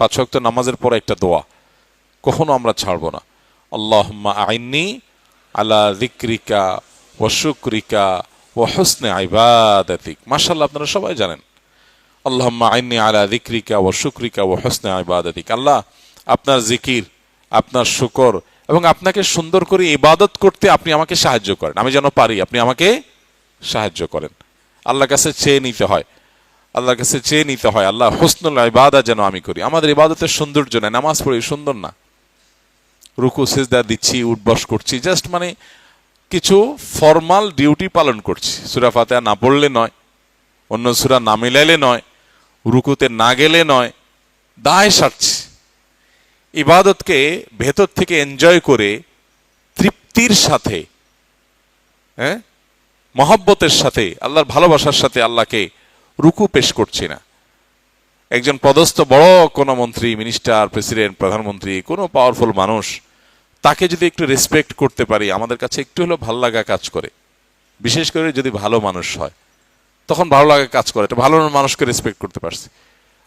5 ওয়াক্ত নামাজের পরে একটা দোয়া কখনো আমরা ছাড়বো না। আল্লাহুম্মা আইন্নি আলা যিকরিকা ওয়া শুকরিকা ওয়া হুসনি ইবাদাতিক। মাশাআল্লাহ, আপনারা সবাই জানেন আল্লাহুম্মা আইন্নি আলা যিকরিকা ওয়া শুকরিকা ওয়া হুসনি ইবাদাতিক। আল্লাহ, আপনার জিকির, আপনার শুকর এবং আপনাকে সুন্দর করে ইবাদত করতে আপনি আমাকে সাহায্য করেন, আমি যেন পারি, আপনি আমাকে সাহায্য করেন। আল্লাহর কাছে চেয়ে নিতে হয়, আল্লাহর কাছে চেয়ে নিতে হয় আল্লাহ হুসনুল ইবাদত যেন আমি করি। আমাদের ইবাদতের সৌন্দর্য নেই, নামাজ পড়ি সুন্দর না, রুকু সিজদা দিচ্ছি, উঠবস করছি, জাস্ট মানে কিছু ফর্মাল ডিউটি পালন করছি। সূরা ফাতিহা না পড়লে নয়, অন্য সূরা না মিলাইলে নয়, রুকুতে না গেলে নয়, দায় সারছি। ইবাদতকে ভেতর থেকে এনজয় করে তৃপ্তির সাথে, মহব্বতের সাথে, আল্লাহর ভালোবাসার সাথে আল্লাহকে রুকু পেশ করছি না। একজন পদস্থ বড় কোনো মন্ত্রী, মিনিস্টার, প্রেসিডেন্ট, প্রধানমন্ত্রী, কোনো পাওয়ারফুল মানুষ, তাকে যদি একটু রেসপেক্ট করতে পারি, আমাদের কাছে একটু হলেও ভালো লাগা কাজ করে। বিশেষ করে যদি ভালো মানুষ হয়, তখন ভালো লাগা কাজ করে। এটা ভালো মানুষকে রেসপেক্ট করতে পারছি,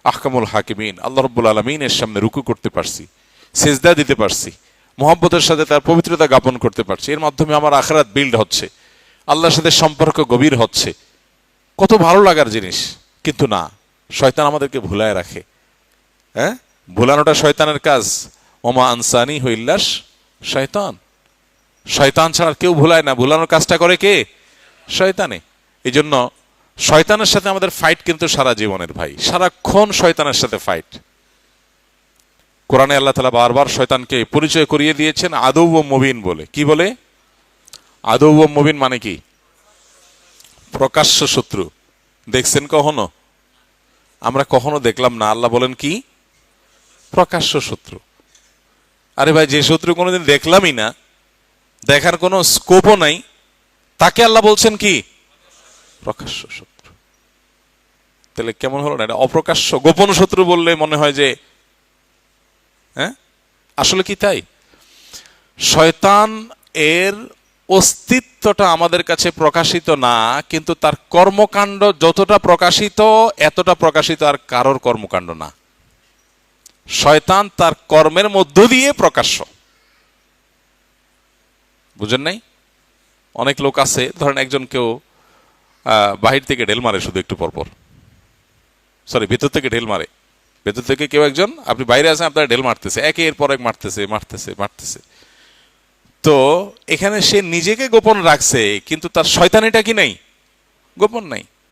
আহকামুল হাকিমিন আল্লাহ রাব্বুল আলামিনের সামনে রুকু করতে পারছি, সিজদা দিতে পারছি, মহব্বতের সাথে তার পবিত্রতা জ্ঞাপন করতে পারছি। এর মাধ্যমে আমার আখিরাত বিল্ড হচ্ছে, আল্লাহর সাথে সম্পর্ক গভীর হচ্ছে। কত ভালো লাগার জিনিস। কিন্তু না, শয়তান আমাদেরকে ভুলায় রাখে। ভুলানোটা শয়তানের কাজ। ওমা আনসানি হইল্লাস শয়তান, শয়তান ছাড়া কেউ ভুলায় না। ভুলানোর কাজটা করে কে? শয়তানে। এই জন্য শয়তানের সাথে আমাদের ফাইট কিন্তু সারা জীবনের ভাই, সারাক্ষণ শয়তানের সাথে ফাইট। কোরআনে আল্লাহ তাআলা বারবার শয়তানকে পরিচয় করিয়ে দিয়েছেন আদৌ ও মুবিন বলে। কি বলে? আদৌ ও মুবিন মানে কি? প্রকাশ্য শত্রু। দেখছেন কখনো? আমরা কখনো দেখলাম না। আল্লাহ বলেন কি? প্রকাশ্য শত্রু। আরে ভাই, যে শত্রু কোনোদিন দেখলামই না, দেখার কোনো স্কোপও নাই, তাকে আল্লাহ বলছেন কি? প্রকাশ্য শত্রু। তাহলে কেমন হলো না? এটা অপ্রকাশ্য গোপন শত্রু বললে মনে হয় যে আসলে কি তাই? শয়তান এর অস্তিত্বটা আমাদের কাছে প্রকাশিত না, কিন্তু তার কর্মকাণ্ড যতটা প্রকাশিত, এতটা প্রকাশিত আর কারোর কর্মকাণ্ড না। শয়তান তার কর্মের মধ্য দিয়ে প্রকাশ্য। বুঝেন নাই? অনেক লোক আছে, ধরেন একজন কেউ বাহির থেকে ঢেল মারে, শুধু একটু পরপর, সরি ভেতর থেকে ঢেল মারে। ভেতর থেকে কেউ একজন, আপনি বাইরে আছেন, আপনার ঢেল মারতেছে, একের পর এক মারতেছে মারতেছে মারতেছে। তো এখানে সে নিজেকে গোপন রাখছে, কিন্তু তার শয়তানিটা কি নাই? গোপন নাই।